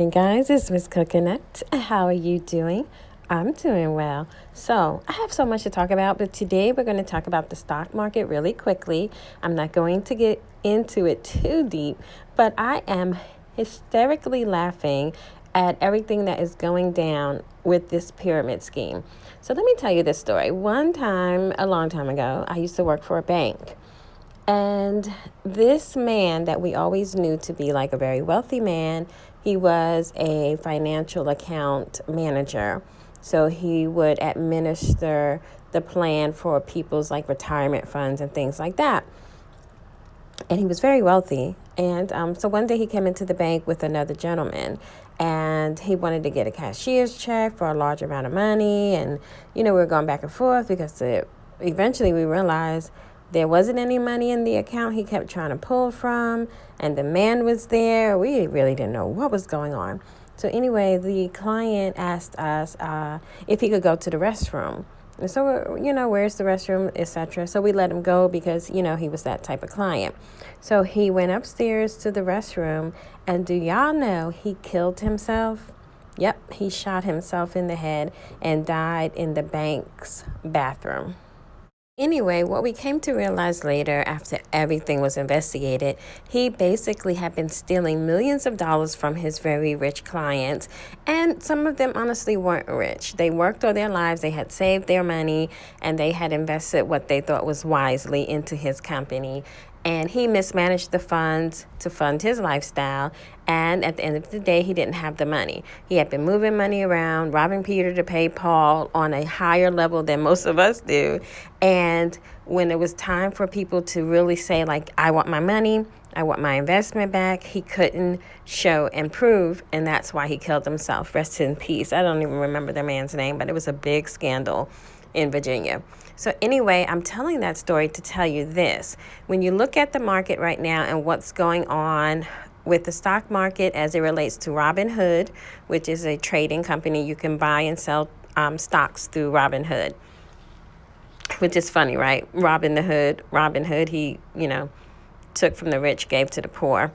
Hey guys, it's Miss Coconut. How are you doing? I'm doing well. So, I have so much to talk about, but today we're going to talk about the stock market really quickly. I'm not going to get into it too deep, but I am hysterically laughing at everything that is going down with this pyramid scheme. So, let me tell you this story. One time, a long time ago, I used to work for a bank. And this man that we always knew to be like a very wealthy man, he was a financial account manager. So he would administer the plan for people's like retirement funds and things like that. And he was very wealthy. And so one day he came into the bank with another gentleman, and he wanted to get a cashier's check for a large amount of money. And, we were going back and forth because eventually we realized there wasn't any money in the account he kept trying to pull from, and the man was there. We really didn't know what was going on. So anyway, the client asked us if he could go to the restroom. And so, where's the restroom, etc. So we let him go because, he was that type of client. So he went upstairs to the restroom, and do y'all know he killed himself? Yep, he shot himself in the head and died in the bank's bathroom. Anyway, what we came to realize later, after everything was investigated, he basically had been stealing millions of dollars from his very rich clients. And some of them honestly weren't rich. They worked all their lives, they had saved their money, and they had invested what they thought was wisely into his company. And he mismanaged the funds to fund his lifestyle. And at the end of the day, he didn't have the money. He had been moving money around, robbing Peter to pay Paul on a higher level than most of us do. And when it was time for people to really say, like, I want my money, I want my investment back, he couldn't show and prove. And that's why he killed himself. Rest in peace. I don't even remember the man's name, but it was a big scandal in Virginia. So anyway, I'm telling that story to tell you this. When you look at the market right now and what's going on with the stock market as it relates to Robinhood, which is a trading company, you can buy and sell stocks through Robinhood, which is funny, right? Robinhood, he, took from the rich, gave to the poor.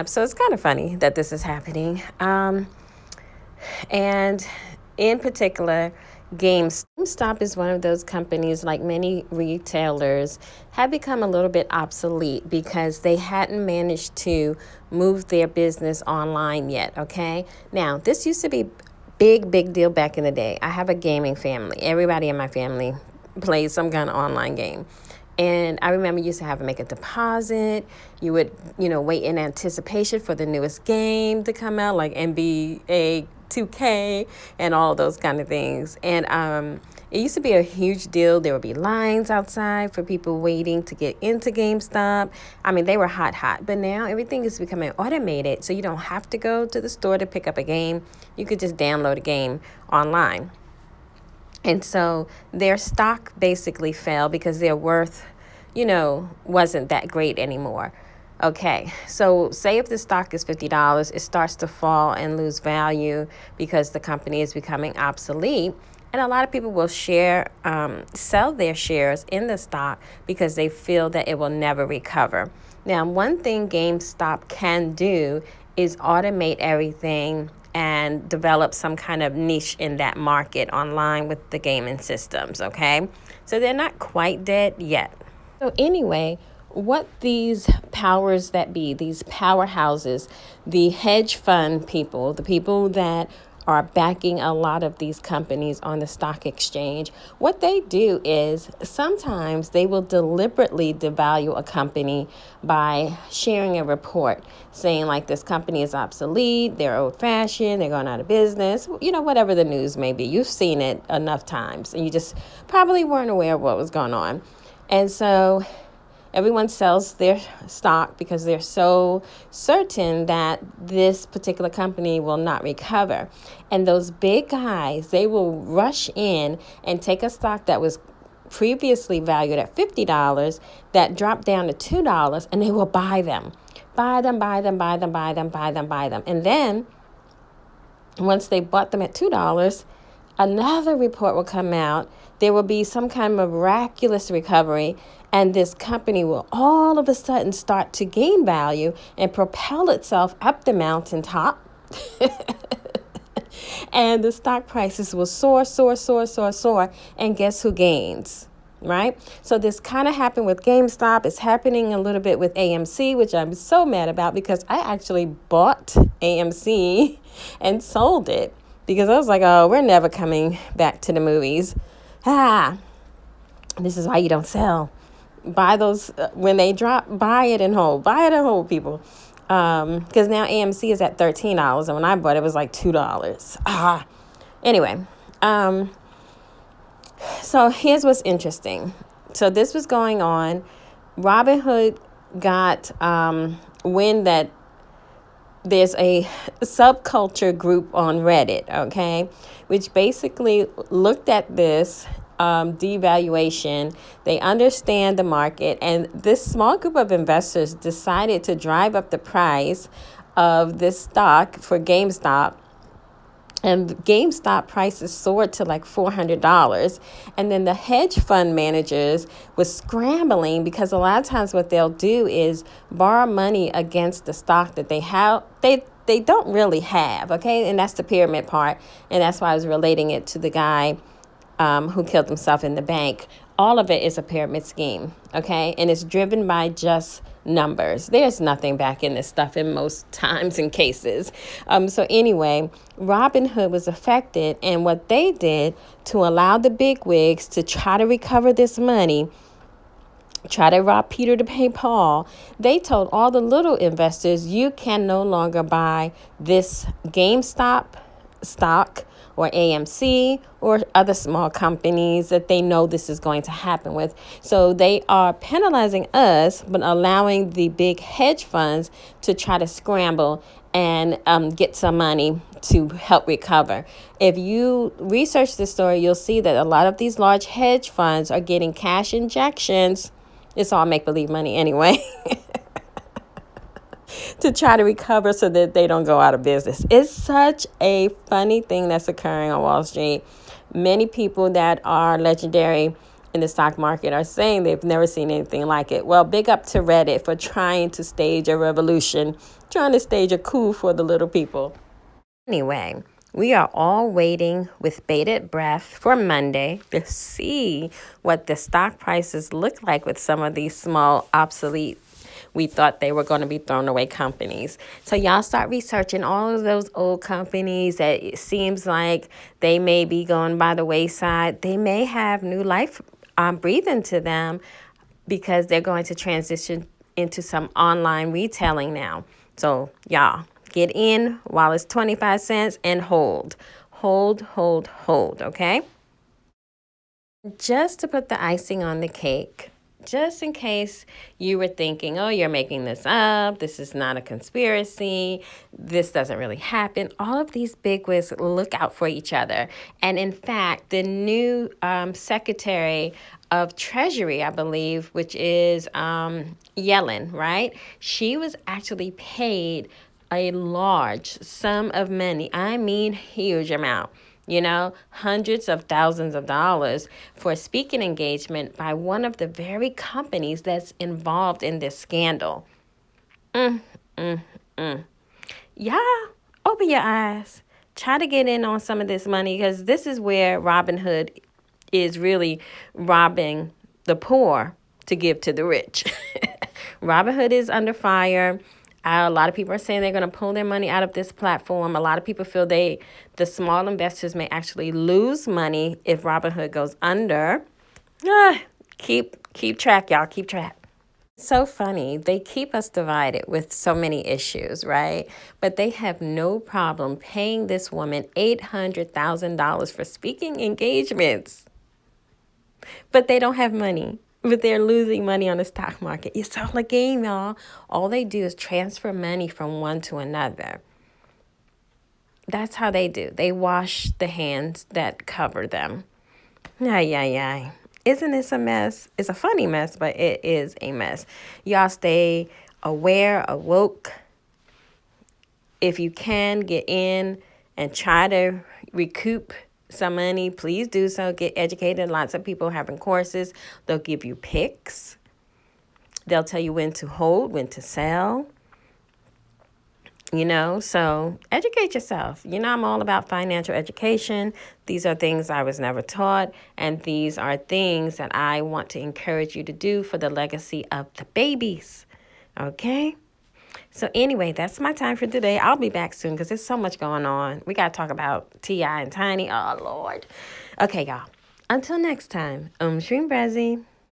So it's kind of funny that this is happening. And in particular, GameStop is one of those companies, like many retailers, have become a little bit obsolete because they hadn't managed to move their business online yet, okay? Now, this used to be big deal back in the day. I have a gaming family. Everybody in my family plays some kind of online game. And I remember you used to have to make a deposit. You would, wait in anticipation for the newest game to come out, like NBA 2K and all those kind of things. And it used to be a huge deal. There would be lines outside for people waiting to get into GameStop. I mean, they were hot. But now everything is becoming automated, so you don't have to go to the store to pick up a game. You could just download a game online. And so their stock basically fell because their worth, wasn't that great anymore. Okay, so say if the stock is $50, it starts to fall and lose value because the company is becoming obsolete. And a lot of people will sell their shares in the stock because they feel that it will never recover. Now, one thing GameStop can do is automate everything and develop some kind of niche in that market online with the gaming systems, okay? So they're not quite dead yet. So anyway, what these powers that be, these powerhouses, the hedge fund people, the people that are backing a lot of these companies on the stock exchange, what they do is sometimes they will deliberately devalue a company by sharing a report saying like this company is obsolete, they're old-fashioned, they're going out of business, whatever the news may be. You've seen it enough times and you just probably weren't aware of what was going on. And so everyone sells their stock because they're so certain that this particular company will not recover. And those big guys, they will rush in and take a stock that was previously valued at $50 that dropped down to $2, and they will buy them. Buy them. And then once they bought them at $2, another report will come out. There will be some kind of miraculous recovery, and this company will all of a sudden start to gain value and propel itself up the mountaintop, And the stock prices will soar, soar, soar, soar, soar. And guess who gains? Right? So this kind of happened with GameStop. It's happening a little bit with AMC, which I'm so mad about because I actually bought AMC and sold it because I was like, oh, we're never coming back to the movies. This is why you don't sell. Buy those when they drop, buy it and hold. Buy it and hold, people. Because now AMC is at $13, and when I bought it, it was like $2. Anyway, so here's what's interesting. So this was going on. Robinhood got wind that there's a subculture group on Reddit, okay, which basically looked at this devaluation. They understand the market, and this small group of investors decided to drive up the price of this stock for GameStop. And GameStop prices soared to like $400. And then the hedge fund managers was scrambling because a lot of times what they'll do is borrow money against the stock that they have. They don't really have, okay? And that's the pyramid part. And that's why I was relating it to the guy who killed himself in the bank. All of it is a pyramid scheme, okay? And it's driven by just numbers. There's nothing back in this stuff in most times and cases. So anyway, Robinhood was affected, and what they did to allow the bigwigs to try to recover this money, try to rob Peter to pay Paul, they told all the little investors, you can no longer buy this GameStop stock or AMC or other small companies that they know this is going to happen with. So they are penalizing us, but allowing the big hedge funds to try to scramble and get some money to help recover. If you research this story, you'll see that a lot of these large hedge funds are getting cash injections. It's all make-believe money anyway. To try to recover so that they don't go out of business. It's such a funny thing that's occurring on Wall Street. Many people that are legendary in the stock market are saying they've never seen anything like it. Well, big up to Reddit for trying to stage a revolution, trying to stage a coup for the little people. Anyway, we are all waiting with bated breath for Monday to see what the stock prices look like with some of these small, obsolete, we thought they were going to be thrown away companies. So y'all start researching all of those old companies that it seems like they may be going by the wayside. They may have new life breathed into them because they're going to transition into some online retailing now. So y'all get in while it's 25 cents and hold, okay? Just to put the icing on the cake, just in case you were thinking, oh, you're making this up, this is not a conspiracy, this doesn't really happen, all of these bigwigs look out for each other. And in fact, the new Secretary of Treasury, I believe, which is Yellen, right? She was actually paid a large sum of money. I mean, huge amount. Hundreds of thousands of dollars for a speaking engagement by one of the very companies that's involved in this scandal. Yeah, open your eyes. Try to get in on some of this money because this is where Robinhood is really robbing the poor to give to the rich. Robinhood is under fire. A lot of people are saying they're going to pull their money out of this platform. A lot of people feel the small investors may actually lose money if Robinhood goes under. Keep track, y'all. Keep track. So funny. They keep us divided with so many issues, right? But they have no problem paying this woman $800,000 for speaking engagements. But they don't have money. But they're losing money on the stock market. It's all a game, y'all. All they do is transfer money from one to another. That's how they do. They wash the hands that cover them. Ay. Isn't this a mess? It's a funny mess, but it is a mess. Y'all stay aware, awoke. If you can, get in and try to recoup some money, please do so. Get educated. Lots of people having courses. They'll give you picks. They'll tell you when to hold, when to sell. So educate yourself. I'm all about financial education. These are things I was never taught, and these are things that I want to encourage you to do for the legacy of the babies. Okay? So anyway, that's my time for today. I'll be back soon because there's so much going on. We got to talk about T.I. and Tiny. Oh, Lord. Okay, y'all. Until next time, Shreem Brezzy.